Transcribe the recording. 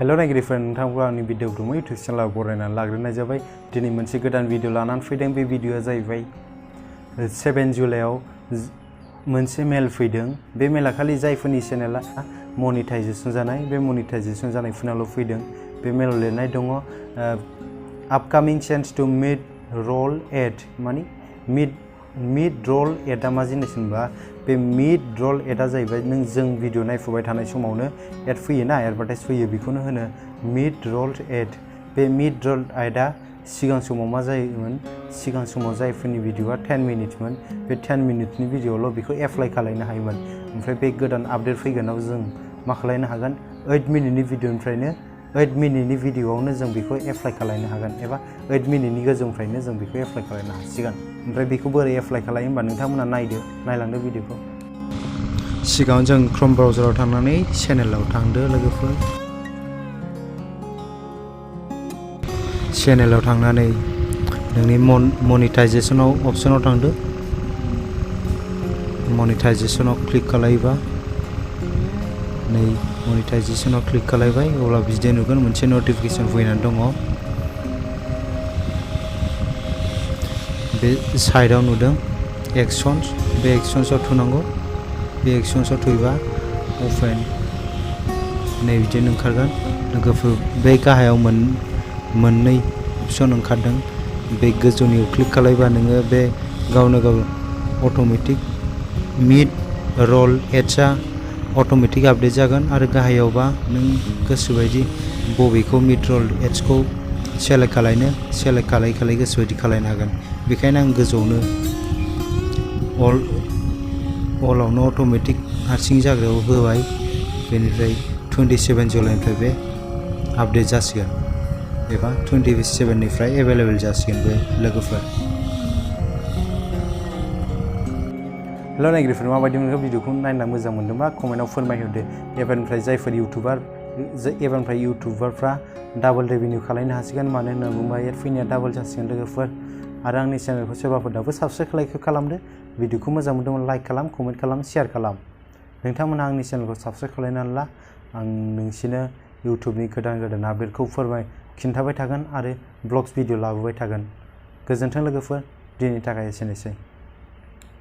Hello नायगिरिफोर नोंथांखौ आंनि video Brahma YouTube चेनेलाव बरायनानै लाग्रोनाय जाबाय। दिनै मोनसे गोदान भिडिअ लानानै फैदों। बे भिडिअआ जाहैबाय 7 जुलाइआव मोनसे मेल फैदों। बे मेला खालि जायफोरनि चेनेला मनिटाइजेशन जानाय बे मनिटाइजेशन जानायफोरनाल' फैदों। बे मेलाव लिरनाय दङ आपकामिं चेन्ज टू मिड रोल एड माने मिड रोल एडआ मा जिनिस होनबा बे मिड रोल एडआ जाहैबाय नों जों भिडिअ नायफुबाय थानाय समावनो एड फैयोना एडभार्टाइज फैयो बेखौनो होनो मिड रोल एड। बे मिड रोल एडआ सिगां समाव मा जायोमोन सिगां समाव जायफोरनि भिडिअआ 10 मिनिटमोन बे 10 मिनिटनि भिडिअआवल' बेखौ एप्लाइ खालामनो हायोमोन। ओमफ्राय बे गोदान आपडेट फैगोनाव जों मा खालामनो हागोन 8 मिनिटनि भिडिअनिफ्रायनो 8 मिनिटनि भिडिअआवनो जों बेखौ एप्लाइ खालामनो हागोन एबा 8 मिनिटनि गोजौनिफ्रायनो जों बेखौ एप्लाइ खालामनो हासिगोन। ओमफ्राय बेखौ बोरै एप्लाइ खालामो होनबा नोंथांमोना नायलांदो भिडिअखौ। सिगाङाव जों क्रोम ब्राउजाराव थांनानै चेनेलाव थांदो लोगोफोर। चेनेलाव थांनानै नोंनि मनिटाइजेशनाव अपशनाव थांदो। मनिटाइजेशनाव क्लिक खालामोबा नै मनिटाइजेशनाव क्लिक खालामबाय अब्ला बिदि नुगोन मोनसे नटिफिकेशन फैनानै दङ। बे साइडआव नुदों एक्शन्स बे एक्शन्सआव थुनांगौ। बे एक्शन्सआव थुयोबा अपेन नै बिदिनो ओंखारगोन लोगोफोर। बे गाहायाव मोननै अपशन ओंखारदों। बे गोजौनियाव क्लिक खालामबा नोङो बे गावनो गाव अट'मेटिक मिड रोल एड्सआ अट'मेटिक आपडेट जागोन आरो गाहायावबा नों गोसोबायदि बबेखौ मिड रोल एड्सखौ सेलेक्ट खालाय गोसोबायदि खालामनो हागोन। बेखायनो आं गोजौआवनो अलावनो अट'मेटिक हारसिं जाग्रायाव होबाय। बेनिफ्राय 27 जुलाइनिफ्राय बे आपडेट जासिगोन एबा 27निफ्राय एभेलेबेल जासिगोन बे लोगोफोर। हेलो नायगिरिफोर माबायदि मोनखो भिडिअखौ नायना मोजां मोनदोंबा कमेन्टआव फोरमायहरदो। एबारनिफ्राय जायफोर इउटुबारफ्रा डाबल रेभिनिउ खालामनो हासिगोन मानो होनना बुङोबा एड फैनाया डाबल जासिगोन लोगोफोर। आरो आंनि चेनेलखौ सोरबाफोर दाबो साबस्क्राइब खालामदो। भिडिअखौ मोजां मोनदोंबा लाइक खालाम, कमेन्ट खालाम, शेयार खालाम। नोंथांमोना आंनि चेनेलखौ साबस्क्राइब खालामनानै ला। आं नोंसिनो इउटुबनि गोदान आपडेटखौ खिन्थाबाय थागोन आरो ब्लग्स भिडिअ लाबोबाय थागोन। गोजोन्थों लोगोफोर, दिनैनि थाखाय एसेनोसै।